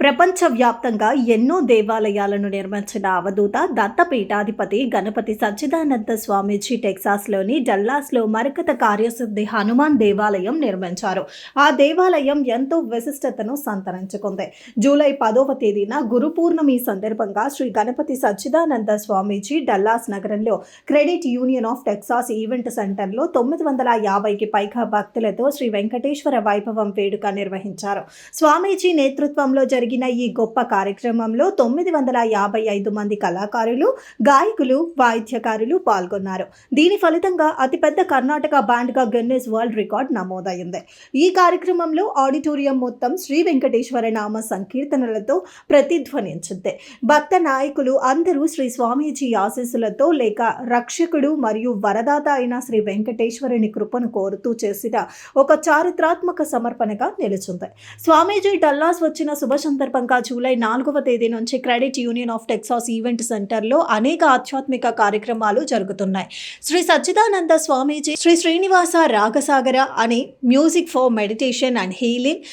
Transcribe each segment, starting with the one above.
ప్రపంచవ్యాప్తంగా ఎన్నో దేవాలయాలను నిర్మించిన అవధూత దత్తపీఠాధిపతి గణపతి సచ్చిదానంద స్వామీజీ టెక్సాస్లోని డల్లాస్లో మరకత కార్యసిద్ధి హనుమాన్ దేవాలయం నిర్మించారు. ఆ దేవాలయం ఎంతో విశిష్టతను సంతరించుకుంది. జూలై 10వ తేదీన గురు పూర్ణమి సందర్భంగా శ్రీ గణపతి సచ్చిదానంద స్వామీజీ డల్లాస్ నగరంలో credit union of Texas event సెంటర్లో 950కి పైగా భక్తులతో శ్రీ వెంకటేశ్వర వైభవం వేడుక నిర్వహించారు. స్వామీజీ నేతృత్వంలో జరిగిన ఈ గొప్ప కార్యక్రమంలో 955 మంది కళాకారులు, గాయకులు, వాయిద్యకారులు పాల్గొన్నారు. దీని ఫలితంగా అతిపెద్ద కర్ణాటక బ్యాండ్గా గిన్నిస్ వరల్డ్ రికార్డ్ నమోదైంది. ఈ కార్యక్రమంలో ఆడిటోరియం మొత్తం శ్రీ వెంకటేశ్వర నామ సంకీర్తనలతో ప్రతిధ్వనించింది. భక్త నాయకులు అందరూ శ్రీ స్వామీజీ ఆశీస్సులతో లేక రక్షకుడు మరియు వరదాత అయిన శ్రీ వెంకటేశ్వరుని కృపను కోరుతూ చేసిన ఒక చారిత్రాత్మక సమర్పణగా నిలిచింది. స్వామీజీ డల్లాస్ వచ్చిన శుభ సందర్భంగా జూలై 4వ తేదీ నుంచి credit union of Texas event సెంటర్లో అనేక ఆధ్యాత్మిక కార్యక్రమాలు జరుగుతున్నాయి. శ్రీ సచ్చిదానంద స్వామీజీ శ్రీ శ్రీనివాస రాగసాగర అనే music for meditation and healing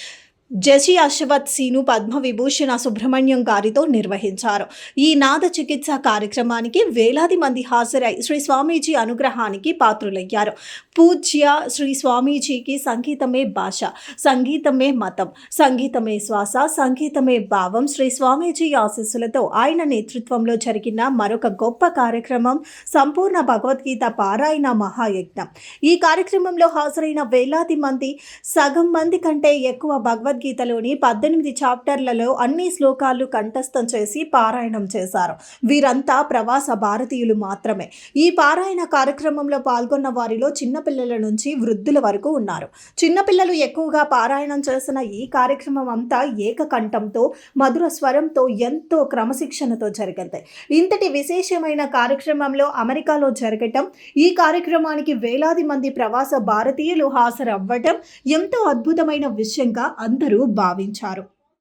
జసి అశ్వత్ సీను పద్మవిభూషణ సుబ్రహ్మణ్యం గారితో నిర్వహించారు. ఈ నాద చికిత్స కార్యక్రమానికి వేలాది మంది హాజరై శ్రీ స్వామీజీ అనుగ్రహానికి పాత్రులయ్యారు. పూజ్య శ్రీ స్వామీజీకి సంగీతమే భాష, సంగీతమే మతం, సంగీతమే శ్వాస, సంగీతమే భావం. శ్రీ స్వామీజీ ఆశీస్సులతో ఆయన నేతృత్వంలో జరిగిన మరొక గొప్ప కార్యక్రమం సంపూర్ణ భగవద్గీత పారాయణ మహాయజ్ఞం. ఈ కార్యక్రమంలో హాజరైన వేలాది మంది సగం మంది కంటే ఎక్కువ భగవద్గీతలోని 18 చాప్టర్లలో అన్ని శ్లోకాలు కంఠస్థం చేసి పారాయణం చేశారు. వీరంతా ప్రవాస భారతీయులు మాత్రమే. ఈ పారాయణ కార్యక్రమంలో పాల్గొన్న వారిలో చిన్నపిల్లల నుంచి వృద్ధుల వరకు ఉన్నారు. చిన్నపిల్లలు ఎక్కువగా పారాయణం చేసిన ఈ కార్యక్రమం అంతా ఏకకంఠంతో, మధుర స్వరంతో, ఎంతో క్రమశిక్షణతో జరిగింది. ఇంతటి విశేషమైన కార్యక్రమంలో అమెరికాలో జరగటం, ఈ కార్యక్రమానికి వేలాది మంది ప్రవాస భారతీయులు హాజరవ్వటం ఎంతో అద్భుతమైన విషయంగా అందరూ భావించారు.